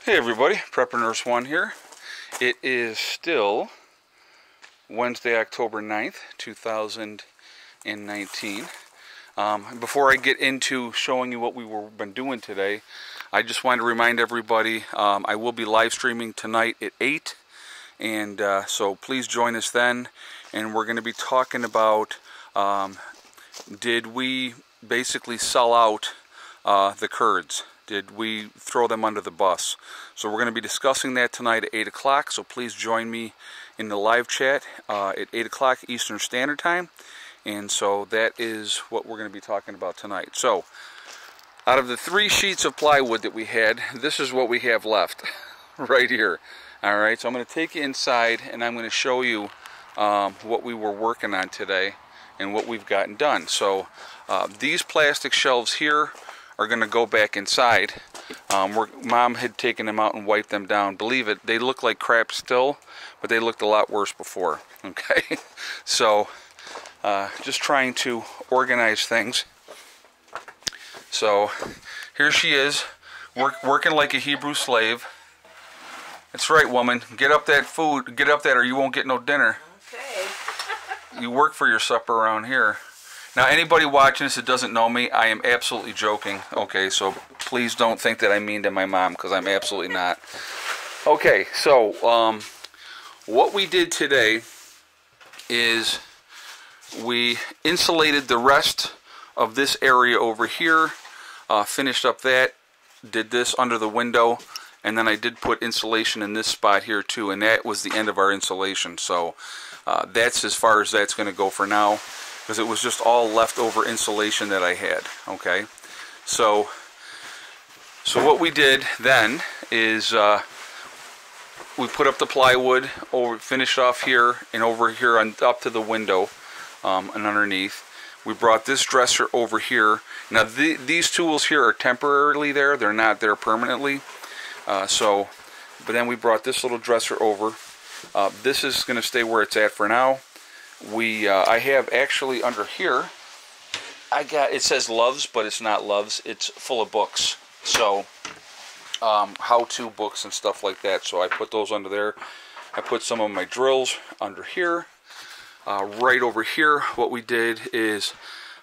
Hey everybody, Prepper Nurse 1 here. It is still Wednesday, October 9th, 2019. Before I get into showing you what we've been doing today, I just wanted to remind everybody I will be live streaming tonight at 8, and so please join us then. And we're going to be talking about did we basically sell out the Kurds? Did we throw them under the bus? So we're going to be discussing that tonight at 8 o'clock, so please join me in the live chat at 8 o'clock Eastern Standard Time. And so that is what we're going to be talking about tonight. So out of the 3 sheets of plywood that we had, this is what we have left right here. Alright, so I'm going to take you inside and I'm going to show you what we were working on today and what we've gotten done. So these plastic shelves here are going to go back inside. Mom had taken them out and wiped them down. Believe it, they look like crap still, but they looked a lot worse before. Okay, so just trying to organize things. So here she is, working like a Hebrew slave. That's right, woman. Get up that food. Get up that, or you won't get no dinner. Okay. You work for your supper around here. Now, anybody watching this that doesn't know me, I am absolutely joking. Okay, so please don't think that I'm mean to my mom, because I'm absolutely not. Okay, so what we did today is we insulated the rest of this area over here, finished up that, did this under the window, and then I did put insulation in this spot here too, and that was the end of our insulation. So that's as far as that's going to go for now, because it was just all leftover insulation that I had. Okay, so what we did then is we put up the plywood, finished off here and over here up to the window and underneath. We brought this dresser over here. Now these tools here are temporarily there; they're not there permanently. But then we brought this little dresser over. This is going to stay where it's at for now. I have actually under here, it says Loves, but it's not Loves. It's full of books. So how-to books and stuff like that. So I put those under there. I put some of my drills under here. Right over here, what we did is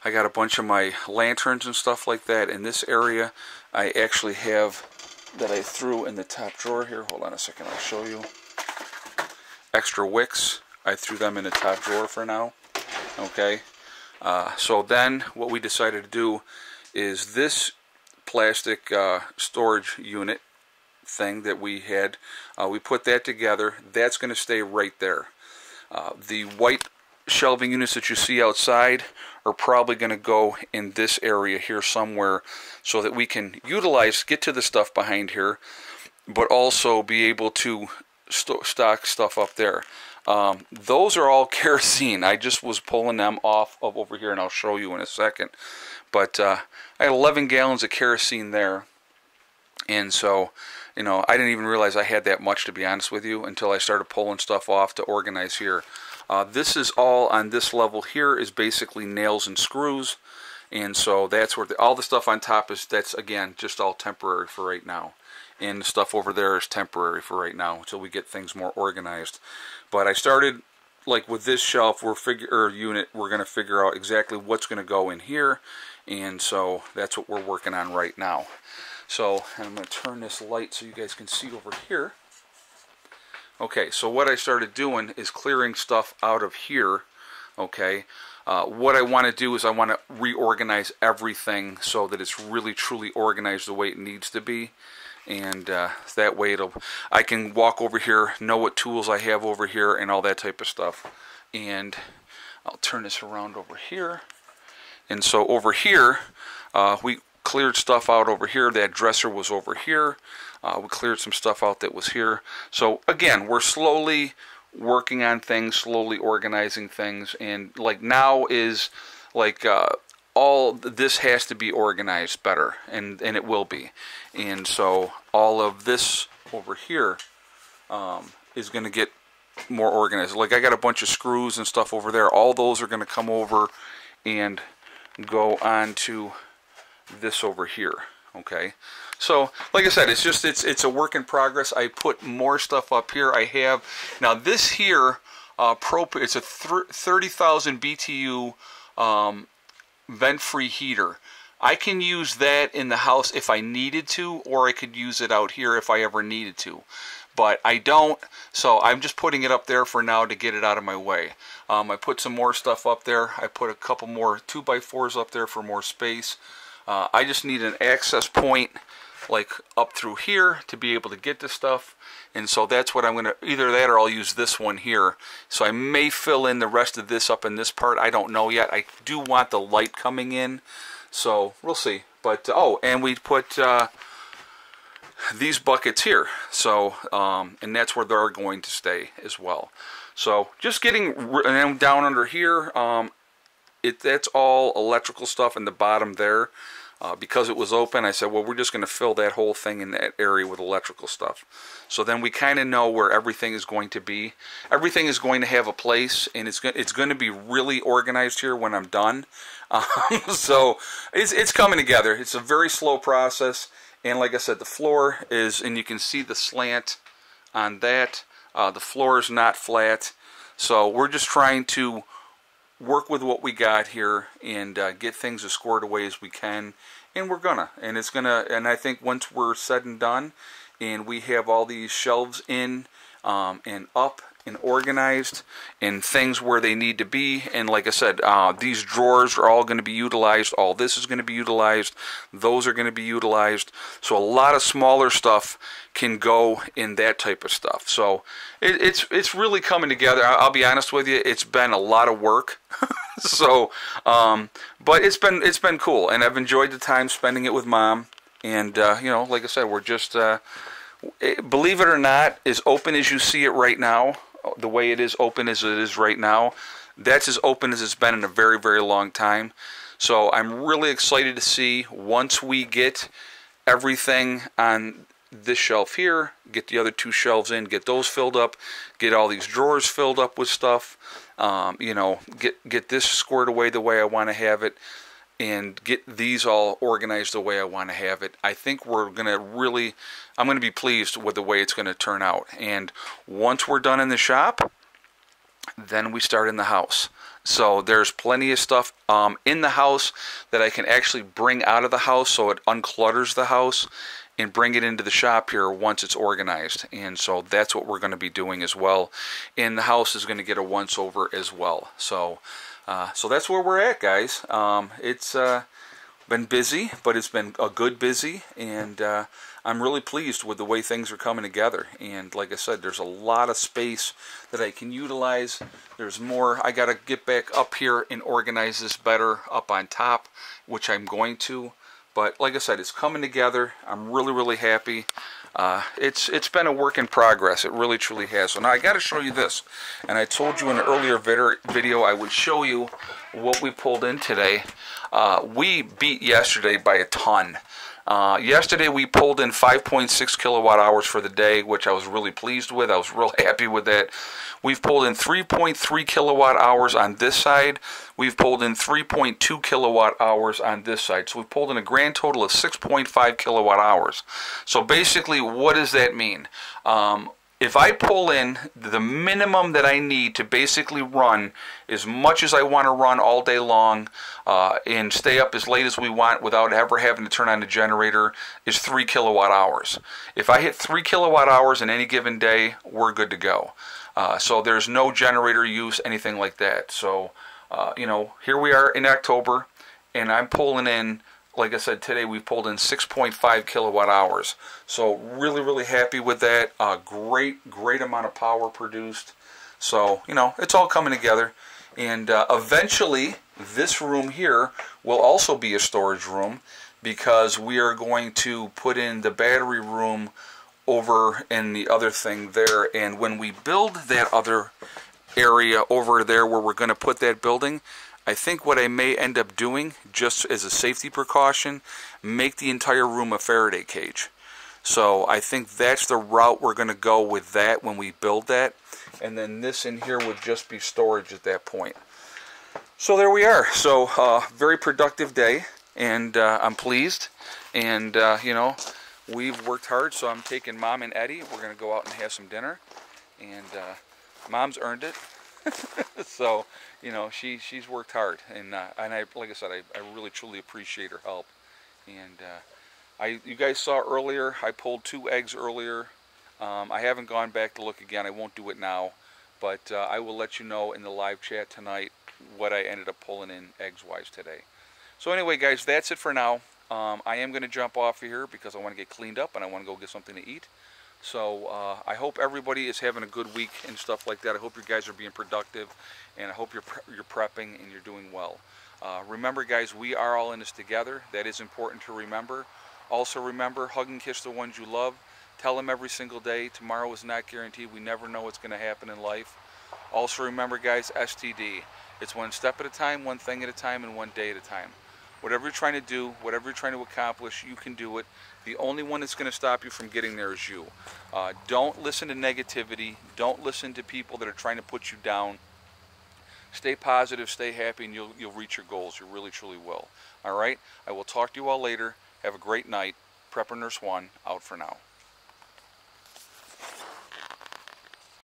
I got a bunch of my lanterns and stuff like that in this area. I actually have that I threw in the top drawer here. Hold on a second, I'll show you. Extra wicks. I threw them in the top drawer for now. Okay. So then what we decided to do is this plastic storage unit thing that we had, we put that together. That's going to stay right there. The white shelving units that you see outside are probably going to go in this area here somewhere, so that we can get to the stuff behind here, but also be able to stock stuff up there. Those are all kerosene. I just was pulling them off of over here, and I'll show you in a second. But I had 11 gallons of kerosene there, and so I didn't even realize I had that much, to be honest with you, until I started pulling stuff off to organize here. This is all on this level here is basically nails and screws, and so that's where all the stuff on top that's again just all temporary for right now, and the stuff over there is temporary for right now until we get things more organized. But I started like with this shelf unit. We're going to figure out exactly what's going to go in here, and so that's what we're working on right now. So I'm going to turn this light so you guys can see over here. Okay, so what I started doing is clearing stuff out of here. Okay, what I want to do is I want to reorganize everything so that it's really truly organized the way it needs to be, and that way I can walk over here, know what tools I have over here, and all that type of stuff. And I'll turn this around over here. And so over here, we cleared stuff out over here. That dresser was over here. We cleared some stuff out that was here. So again, we're slowly working on things, slowly organizing things, and like now is like all this has to be organized better, and it will be. And so all of this over here is going to get more organized. Like I got a bunch of screws and stuff over there. All those are going to come over and go on to this over here. Okay, so like I said, it's a work in progress. I put more stuff up here. I have now this here it's a 30,000 BTU vent-free heater. I can use that in the house if I needed to, or I could use it out here if I ever needed to. But I don't, so I'm just putting it up there for now to get it out of my way. I put some more stuff up there. I put a couple more 2x4s up there for more space. I just need an access point like up through here to be able to get this stuff. And so that's what I'm going to, either that or I'll use this one here. So I may fill in the rest of this up in this part. I don't know yet. I do want the light coming in. So we'll see. But, oh, and we put these buckets here. So, and that's where they're going to stay as well. So just getting them down under here. That's all electrical stuff in the bottom there. Because it was open, I said, well, we're just going to fill that whole thing in that area with electrical stuff. So then we kind of know where everything is going to be. Everything is going to have a place, and it's going to be really organized here when I'm done. So it's coming together. It's a very slow process, and like I said, the floor is, and you can see the slant on that. The floor is not flat, so we're just trying to work with what we got here and get things as squared away as we can, and we're gonna, and it's gonna, and I think once we're said and done and we have all these shelves in and up and organized and things where they need to be, and like I said, these drawers are all going to be utilized, all this is going to be utilized, those are going to be utilized, so a lot of smaller stuff can go in that type of stuff. So it's really coming together. I'll be honest with you, it's been a lot of work. So but it's been cool, and I've enjoyed the time spending it with Mom. And you know, like I said, we're just believe it or not, as open as you see it right now, the way it is open as it is right now, that's as open as it's been in a very, very long time. So I'm really excited to see, once we get everything on this shelf here, get the other two shelves in, get those filled up, get all these drawers filled up with stuff, you know, get this squared away the way I want to have it, and get these all organized the way I want to have it. I think we're going to really, I'm going to be pleased with the way it's going to turn out. And once we're done in the shop, then we start in the house. So there's plenty of stuff in the house that I can actually bring out of the house, so it unclutters the house, and bring it into the shop here once it's organized. And so that's what we're going to be doing as well. And the house is going to get a once over as well. So so that's where we're at, guys. It's been busy, but it's been a good busy, and I'm really pleased with the way things are coming together. And like I said, there's a lot of space that I can utilize. There's more. I got to get back up here and organize this better up on top, which I'm going to. But like I said, it's coming together. I'm really, really happy. It's been a work in progress. It really, truly has. So now I got to show you this. And I told you in an earlier video I would show you what we pulled in today. We beat yesterday by a ton. Yesterday we pulled in 5.6 kilowatt hours for the day, which I was really pleased with. I was real happy with that. We've pulled in 3.3 kilowatt hours on this side. We've pulled in 3.2 kilowatt hours on this side. So we've pulled in a grand total of 6.5 kilowatt hours. So basically, what does that mean? If I pull in the minimum that I need to basically run as much as I want to run all day long and stay up as late as we want without ever having to turn on the generator, is 3 kilowatt hours. If I hit 3 kilowatt hours in any given day, we're good to go. So there's no generator use, anything like that. So, you know, here we are in October, and I'm pulling in, like I said, today we pulled in 6.5 kilowatt hours. So really, really happy with that. Great amount of power produced. So, you know, it's all coming together. And eventually, this room here will also be a storage room, because we are going to put in the battery room over in the other thing there. And when we build that other area over there where we're going to put that building, I think what I may end up doing, just as a safety precaution, make the entire room a Faraday cage. So I think that's the route we're going to go with that when we build that. And then this in here would just be storage at that point. So there we are. So very productive day, and I'm pleased. And, you know, we've worked hard, so I'm taking Mom and Eddie. We're going to go out and have some dinner. And Mom's earned it. So, you know, she's worked hard. And I, like I said, I really, truly appreciate her help. And you guys saw earlier, I pulled 2 eggs earlier. I haven't gone back to look again. I won't do it now. But I will let you know in the live chat tonight what I ended up pulling in eggs-wise today. So anyway, guys, that's it for now. I am going to jump off of here because I want to get cleaned up and I want to go get something to eat. So I hope everybody is having a good week and stuff like that. I hope you guys are being productive, and I hope you're prepping and you're doing well. Remember, guys, we are all in this together. That is important to remember. Also remember, hug and kiss the ones you love. Tell them every single day, tomorrow is not guaranteed. We never know what's going to happen in life. Also remember, guys, STD. It's one step at a time, one thing at a time, and one day at a time. Whatever you're trying to do, whatever you're trying to accomplish, you can do it. The only one that's going to stop you from getting there is you. Don't listen to negativity. Don't listen to people that are trying to put you down. Stay positive, stay happy, and you'll reach your goals. You really, truly will. All right? I will talk to you all later. Have a great night. Prepper Nurse 1, out for now.